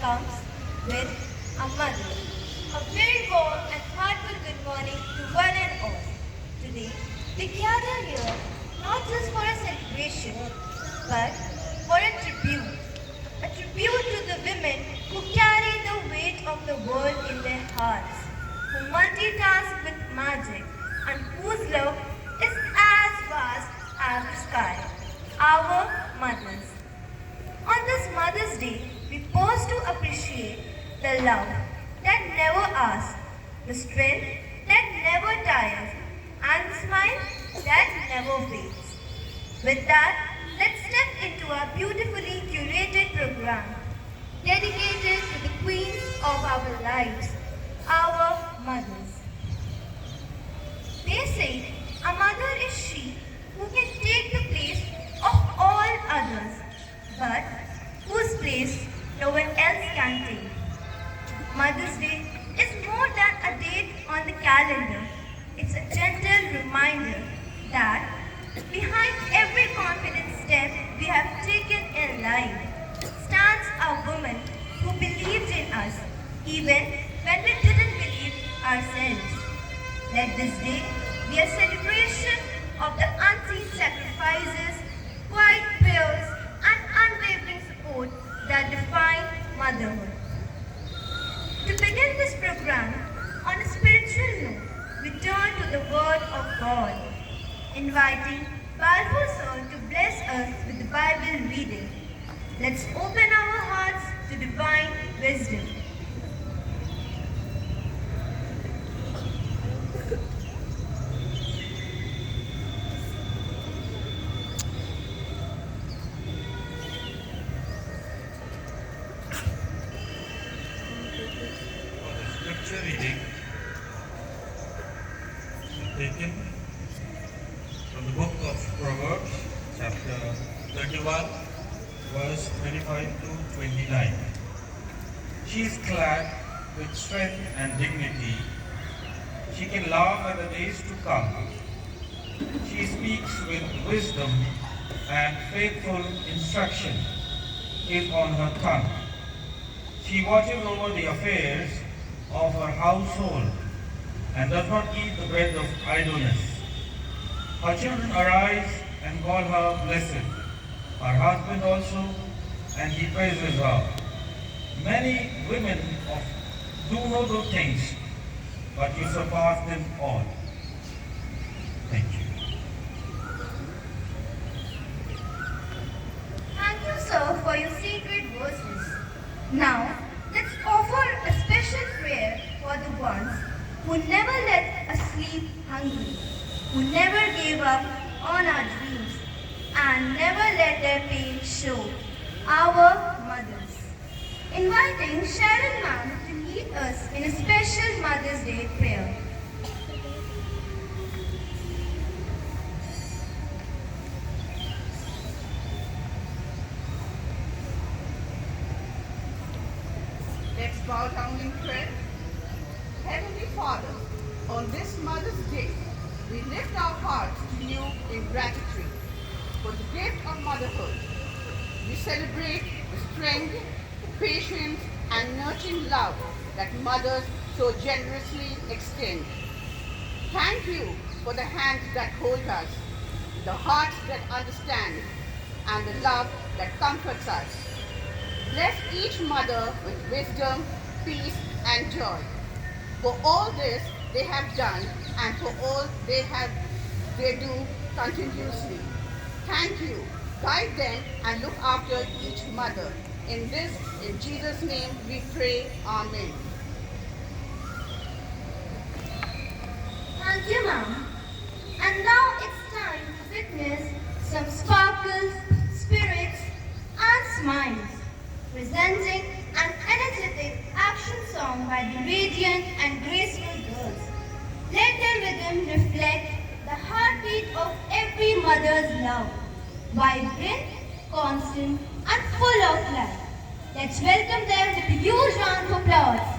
comes with a mother. A very warm and heartfelt good morning to one and all. Today, we gather here not just for a celebration, but for a tribute. A tribute to the women who carry the weight of the world in their hearts, who multitask with magic, and whose love is as vast as the sky. Our mothers. On this Mother's Day, we pause to appreciate the love that never asks, the strength that never tires, and the smile that never fades. With that, let's step into our beautifully curated program dedicated to the queens of our lives, our mothers. They say a mother is she who can take the place of all others, but whose place no one else can take. Mother's Day is more than a date on the calendar. It's a gentle reminder that behind every confident step we have taken in life stands a woman who believed in us even when we didn't believe ourselves. Let this day be a celebration of the unseen sacrifices, quiet prayers, and unwavering support that define motherhood. To begin this program on a spiritual note, we turn to the Word of God, inviting Balfour Sir to bless us with the Bible reading. Let's open our hearts to divine wisdom. Scripture reading taken from the book of Proverbs, chapter 31, verse 25 to 29. She is clad with strength and dignity. She can laugh at the days to come. She speaks with wisdom, and faithful instruction is on her tongue. She watches over the affairs of her household and does not eat the bread of idleness. Her children arise and call her blessed. Her husband also, and he praises her. Many women do no good things, but you surpass them all. Thank you. Thank you, sir, for your sacred verses. Now, let's offer a special prayer for the ones who never let us sleep hungry, who never gave up on our dreams, and never let their pain show, our mothers. Inviting Sharon Ma'am to lead us in a special Mother's Day prayer. Let's bow down in prayer. Heavenly Father, on this Mother's Day, we lift our hearts to you in gratitude for the gift of motherhood. We celebrate the strength, patience, and nurturing love that mothers so generously extend. Thank you for the hands that hold us, the hearts that understand, and the love that comforts us. Bless each mother with wisdom, peace, and joy. For all this they have done, and for all they do continuously. Thank you. Guide them and look after each mother. In Jesus' name we pray. Amen. Thank you, Ma'am. And now it's time to witness some sparkles, spirits, and smiles, presenting an energetic action song by the radiant and graceful girls. Let their rhythm reflect the heartbeat of every mother's love, vibrant, constant, and full of life. Let's welcome them with a huge round of applause.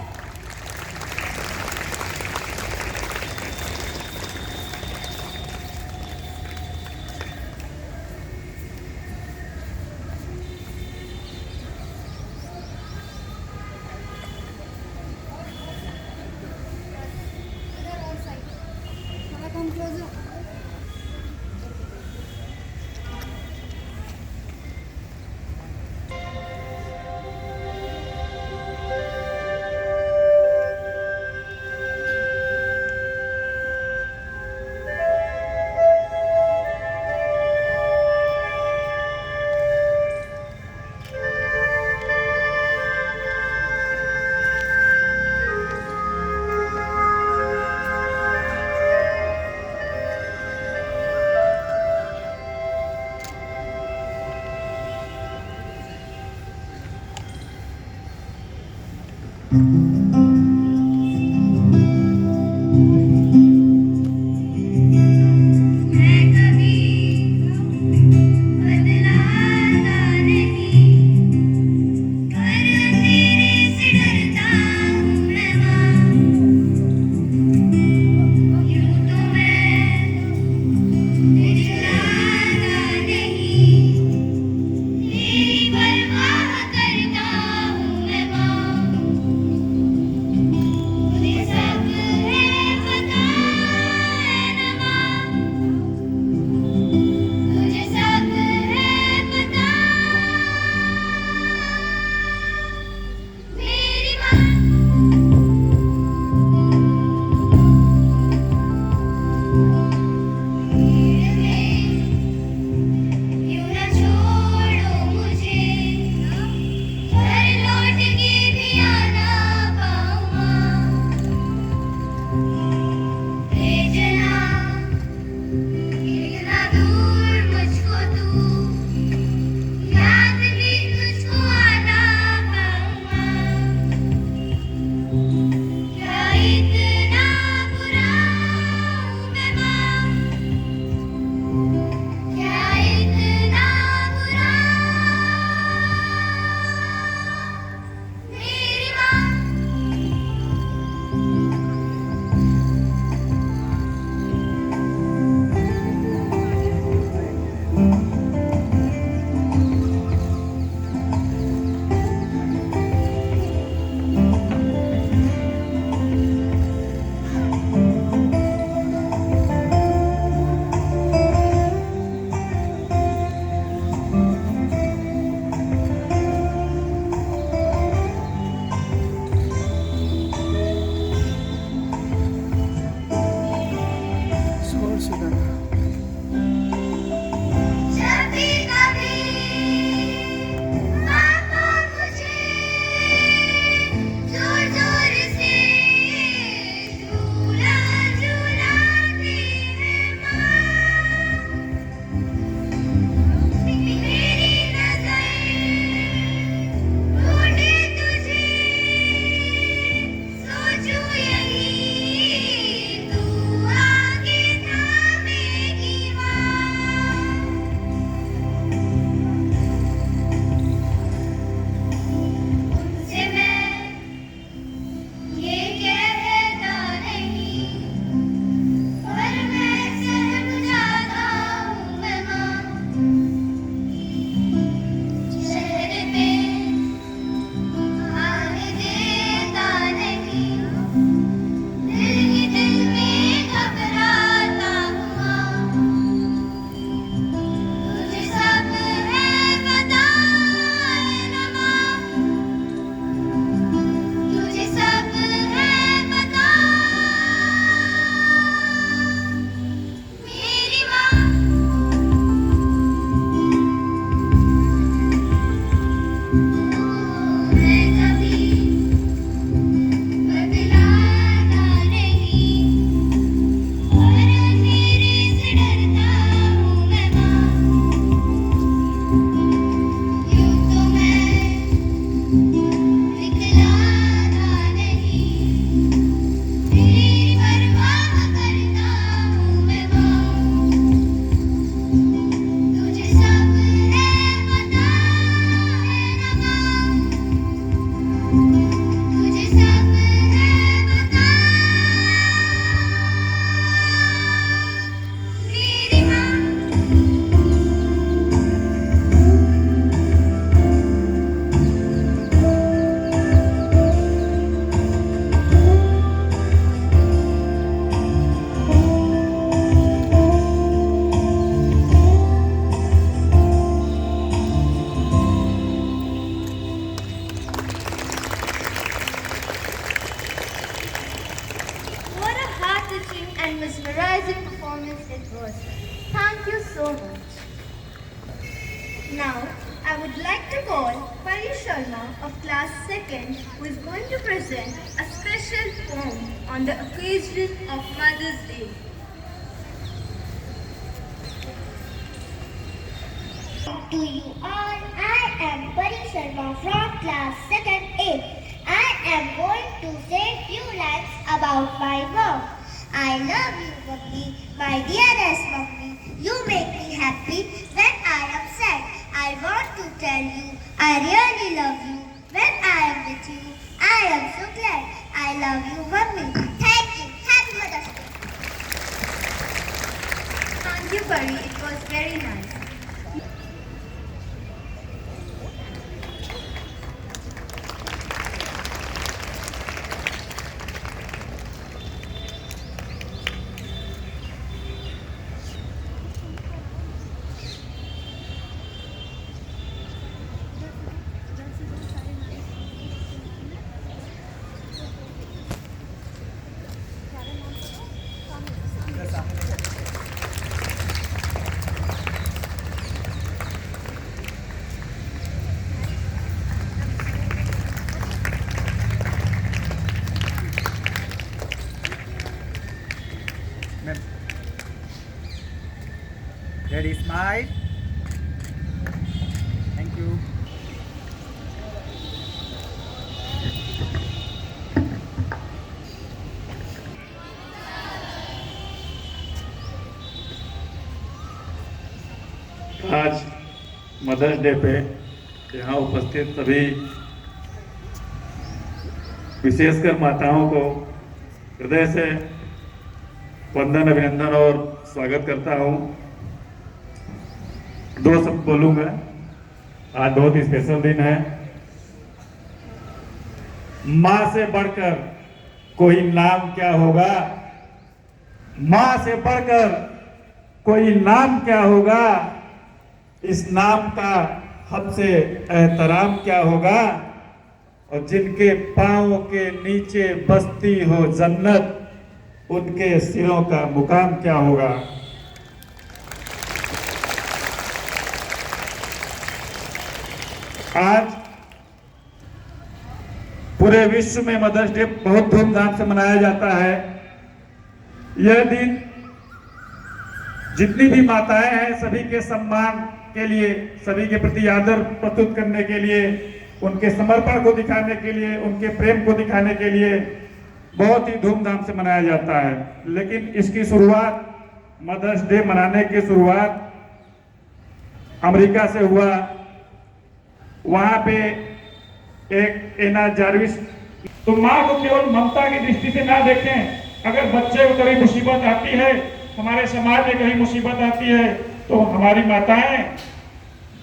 मैं कभी बदलाता नहीं, पर अंधेरे से डरता हूँ मैं माँ। यूं तो मैं दिखलाता नहीं, तेरी परवाह करता हूँ मैं माँ। मुझे सब है पता है ना माँ, मुझे सब है पता मेरी माँ। भीड़ में यूं न छोड़ो मुझे, घर लौट के भी आना पाऊँ माँ। भेजना इतना दूर मुझको तू, याद भी तुझको आना पाऊँ माँ। क्या इतना बुरा हूँ मैं माँ, क्या इतना बुरा मेरी माँ। जब भी कभी पापा मुझे जोर जोर से झूला झूलाते हैं माँ, मेरी नजर ढूंढे तुझे, सोचूं यही तू आगे थामेगी माँ। उनसे मैं ये कहता नहीं, पर मैं सहम जाता हूँ मैं माँ। शहर में आने देता नहीं, दिल ही दिल में घबराता हूँ माँ। तुझे सब है पता है ना माँ, तुझे सब है पता मेरी माँ। मैं कभी बदलाता नहीं, पर अंधेरे से डरता हूँ मैं माँ। यूं तो मैं दिखलाता नहीं, तेरी परवाह करता हूँ मैं माँ। तुझे सब है पता है ना माँ, तुझे सब है पता मेरी माँ। What a heart-touching and mesmerizing performance it was. Thank you so much. Now, I would like to call Pari Sharma of class 2nd, who is going to present a special poem on the occasion of Mother's Day. To you all, I am Pari Sharma from class 2nd A. I am going to say few lines about my mom. I love you, Mummy, my dearest Mummy. You make me happy when I am sad. I want to tell you I really love you. When I am with you, I am so glad. I love you, Mummy. Thank you. Happy Mother's Day. Thank you, Pari. It was very nice. Ready, smile. Thank you. आज mother's day पे यहाँ उपस्थित सभी विशेषकर माताओं को हृदय से वंदन, अभिनंदन और स्वागत करता हूँ। दो शब्द बोलूँगा। आज बहुत ही स्पेशल दिन है। माँ से बढ़कर कोई नाम क्या होगा, माँ से बढ़कर कोई नाम क्या होगा, इस नाम का हमसे एहतराम क्या होगा, और जिनके पाँव के नीचे बसती हो जन्नत, उनके सिरों का मुकाम क्या होगा। आज पूरे विश्व में मदर्स डे बहुत धूमधाम से मनाया जाता है। यह दिन जितनी भी माताएं हैं सभी के सम्मान के लिए, सभी के प्रति आदर प्रस्तुत करने के लिए, उनके समर्पण को दिखाने के लिए, उनके प्रेम को दिखाने के लिए बहुत ही धूमधाम से मनाया जाता है। लेकिन इसकी शुरुआत, मदर्स डे मनाने की शुरुआत अमेरिका से हुआ। वहां पे एक एना जार्विस, तो माँ को केवल ममता की दृष्टि से ना देखें। अगर बच्चे को कभी मुसीबत आती है, हमारे समाज में कहीं मुसीबत आती है, तो हमारी माताएं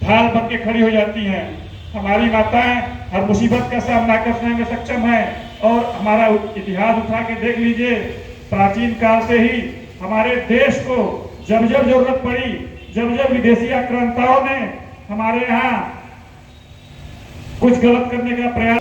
ढाल बन के खड़ी हो जाती हैं। हमारी माताएं हर मुसीबत का सामना करने में सक्षम है। और हमारा इतिहास उठा के देख लीजिए, प्राचीन काल से ही हमारे देश को जब जब जरूरत पड़ी, जब जब विदेशी आक्रांताओं ने हमारे यहाँ कुछ गलत करने का प्रयास,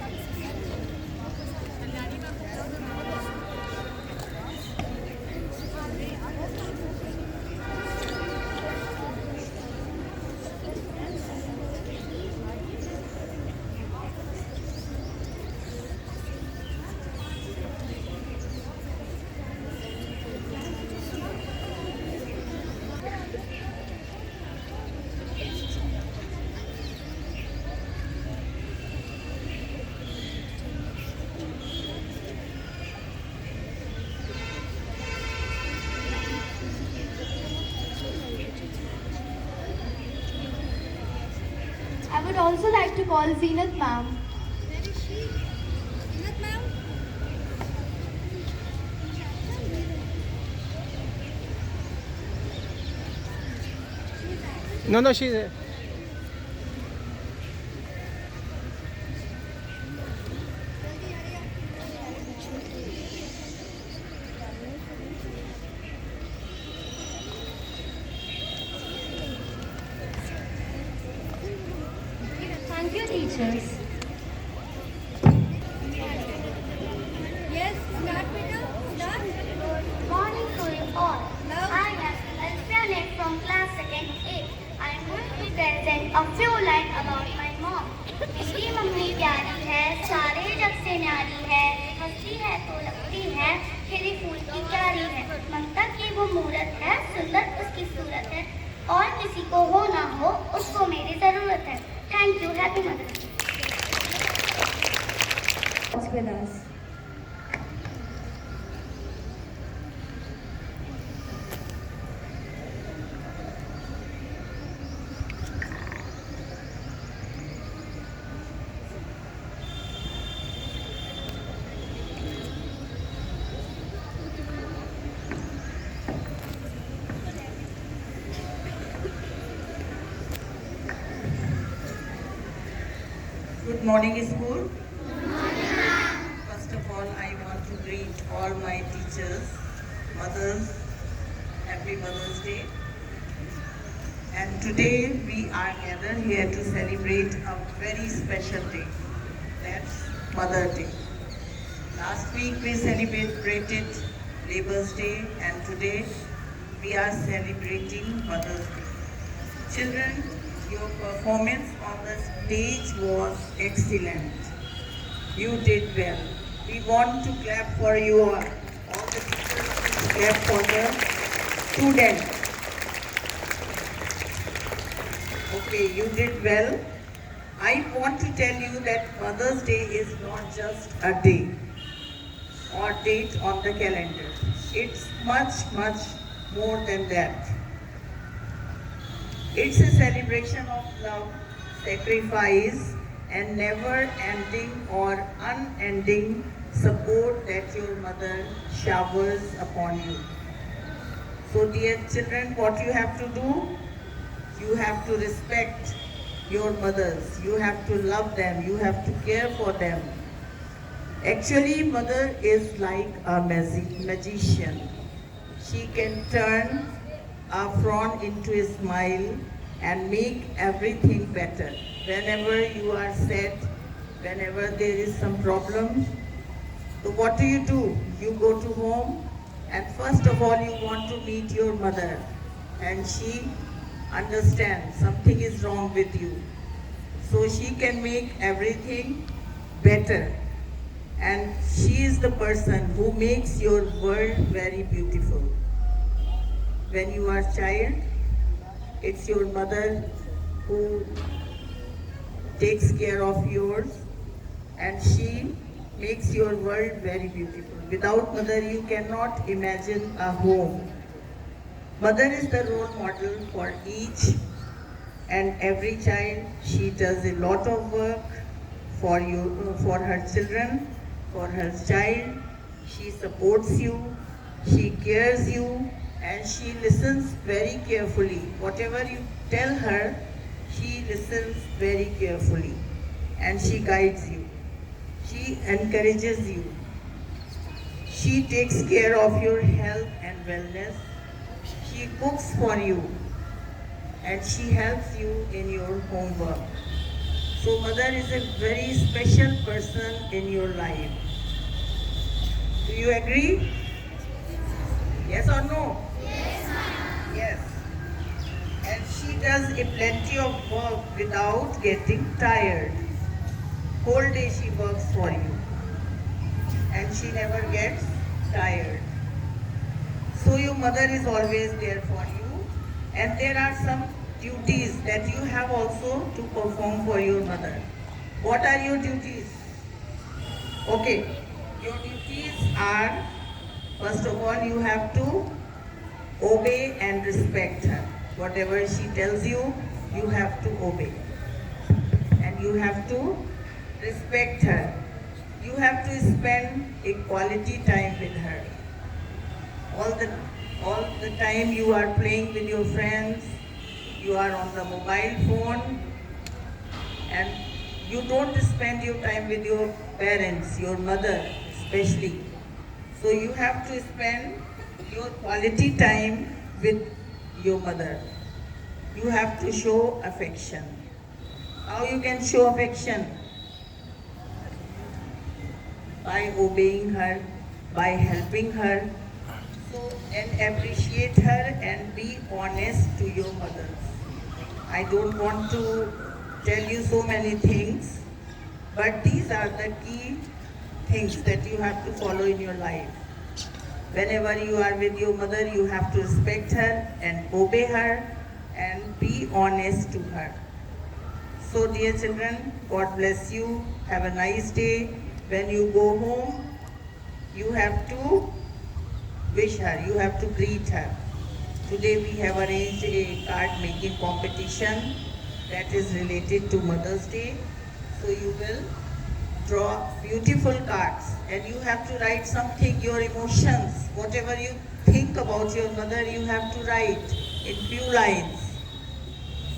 I would also like to call Zeenat ma'am. Where is she? Zinat ma'am? No, she's there. Thank you, teachers. Yes, start Peter. Start. Morning to you all. I am Elfianet from class 2nd A. I am going to present a few lines about my mom. मेरी mummy प्यारी है, सारे जग से न्यारी है, हंसती है तो लगती है खिली फूल की क्यारी है, ममता की वो मूरत है, सुंदर उसकी सूरत है, और किसी को हो ना हो उसको मेरी जरूरत है। Thank you, happy mother's day. with us. Good morning, school. First of all, I want to greet all my teachers, mothers, happy Mother's Day. And today we are gathered here to celebrate a very special day. That's Mother's Day. Last week we celebrated Labour's Day, and today we are celebrating Mother's Day. Children, your performance on the stage was excellent. You did well. We want to clap for you all. All the teachers clap for the students. Okay, you did well. I want to tell you that Mother's Day is not just a day or date on the calendar. It's much, much more than that. It's a celebration of love, sacrifice, and never-ending or unending support that your mother showers upon you. So dear children, what you have to do? You have to respect your mothers. You have to love them. You have to care for them. Actually, mother is like a magician. She can turn a frown into a smile and make everything better. Whenever you are sad, whenever there is some problem, so what do? You go to home, and first of all you want to meet your mother, and she understands something is wrong with you. So she can make everything better. And she is the person who makes your world very beautiful. When you are a child, it's your mother who takes care of yours, and she makes your world very beautiful. Without mother, you cannot imagine a home. Mother is the role model for each and every child. She does a lot of work for you, for her children, for her child. She supports you, she cares you, and she listens very carefully. Whatever you tell her, she listens very carefully, and she guides you. She encourages you. She takes care of your health and wellness. She cooks for you, and she helps you in your homework. So mother is a very special person in your life. Do you agree? Yes or no? Yes. And she does a plenty of work without getting tired. Whole day she works for you, and she never gets tired. So your mother is always there for you, and there are some duties that you have also to perform for your mother. What are your duties? Okay, your duties are, first of all, you have to obey and respect her. Whatever she tells you, you have to obey. And you have to respect her. You have to spend a quality time with her. All the time you are playing with your friends, you are on the mobile phone, and you don't spend your time with your parents, your mother especially. So you have to spend your quality time with your mother. You have to show affection. How you can show affection? By obeying her, by helping her. So, and appreciate her and be honest to your mother. I don't want to tell you so many things, but these are the key things that you have to follow in your life. Whenever you are with your mother, you have to respect her and obey her and be honest to her. So dear children, God bless you. Have a nice day. when you go home, you have to wish her, you have to greet her. Today we have arranged a card making competition that is related to Mother's Day. So you will draw beautiful cards and you have to write something, your emotions, whatever you think about your mother, you have to write in few lines.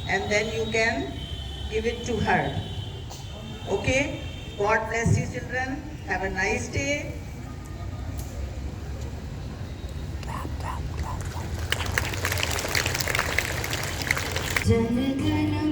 And then you can give it to her. Okay? God bless you, children. Have a nice day. Jana Gana